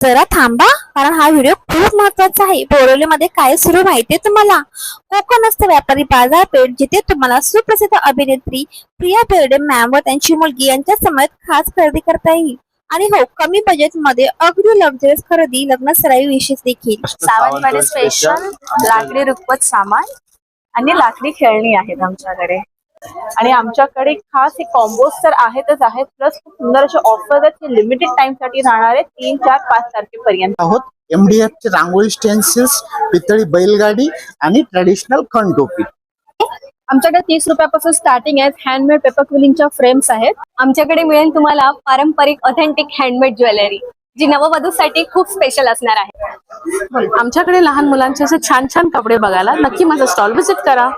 जरा थांबा, कारण हा व्हिडिओ खूप महत्वाचा आहे. बोरिवलीमध्ये काय सुरू माहितीये तुम्हाला? कोकणस्थ व्यापारी बाजारपेठ, जिथे तुम्हाला सुप्रसिद्ध अभिनेत्री प्रिया बेर्डे मॅम व त्यांची मुलगी यांच्या समेत खास खरेदी करता येईल. आणि हो, कमी बजेट मध्ये अगदी लक्झरियस खरेदी, लग्न सराई विशेष देखील. सावंतवाडी स्पेशल लाकडी रुखवत सामान आणि लाकडी खेळणी आहेत आमच्याकडे. आणि आमच्याकडे खास हे कॉम्बोज तर आहेतच आहेत, प्लस खूप सुंदर असे ऑफर आहेत जे लिमिटेड टाइम साठी राहणार आहेत, 3, 4, 5 तारखेपर्यंत. आहोत MDF चे रांगोळी स्टेन्सिल्स, पितळी बैलगाडी आणि ट्रेडिशनल खणटोपी. आमच्याकडे 30 रुपयापासून स्टार्टिंग आहेत. हँडमेड पेपर क्विलिंगच्या फ्रेम्स आहेत. आमच्याकडे मिळेल तुम्हाला पारंपरिक ऑथेंटिक हँडमेड ज्वेलरी, जी नववधूसाठी खूप स्पेशल असणार आहे. आमच्याकडे लहान मुलांचे असे छान छान कपडे बघायला नक्की माझा स्टॉल व्हिजिट करा.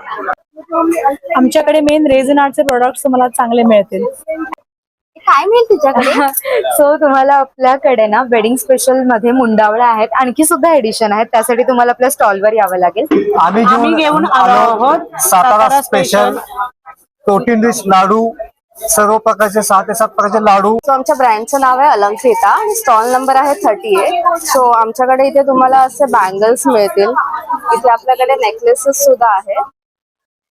आमच्याकडे मेन रेझिन आर्टचे प्रोडक्ट्स तुम्हाला चांगले मिळतील. काय मिळेल तुझ्याकडे? सो तुम्हाला आपल्याकडे ना वेडिंग स्पेशल मध्ये मुंडावळ्या आहेत, आणखी सुद्धा एडिशन आहेत. त्यासाठी तुम्हाला आपल्या स्टॉलवर यावं लागेल. आम्ही घेऊन आलो आहोत सातारा स्पेशल प्रोटीन रिच लाडू, सर्व प्रकारचे 6 ते 7 प्रकारचे लाडू. सो आमच्या ब्रँडचं नाव आहे अलंकृता आणि स्टॉल नंबर आहे 38. सो आमच्याकडे इथे तुम्हाला असे बँगल्स मिळतील. इथे आपल्याकडे नेकलेसेस सुद्धा आहेत.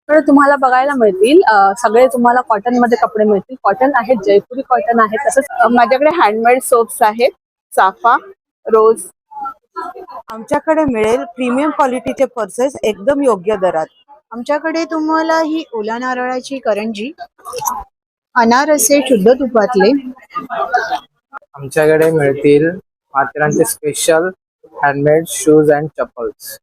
तुम्हाला बघायला मिळतील सगळे तुम्हाला कॉटन मध्ये कपडे मिळतील. कॉटन आहेत, जयपुरी कॉटन आहे. तसंच माझ्याकडे हँडमेड सोप्स आहेत, चाफा, रोज. आमच्याकडे मिळेल प्रीमियम क्वालिटीचे पर्सेस एकदम योग्य दरात. आमच्याकडे तुम्हाला ही ओला नारळाची करंजी, अनारसे शुद्ध तुपातले. आमच्याकडे मिळतील माथेरानचे special handmade shoes and chappals.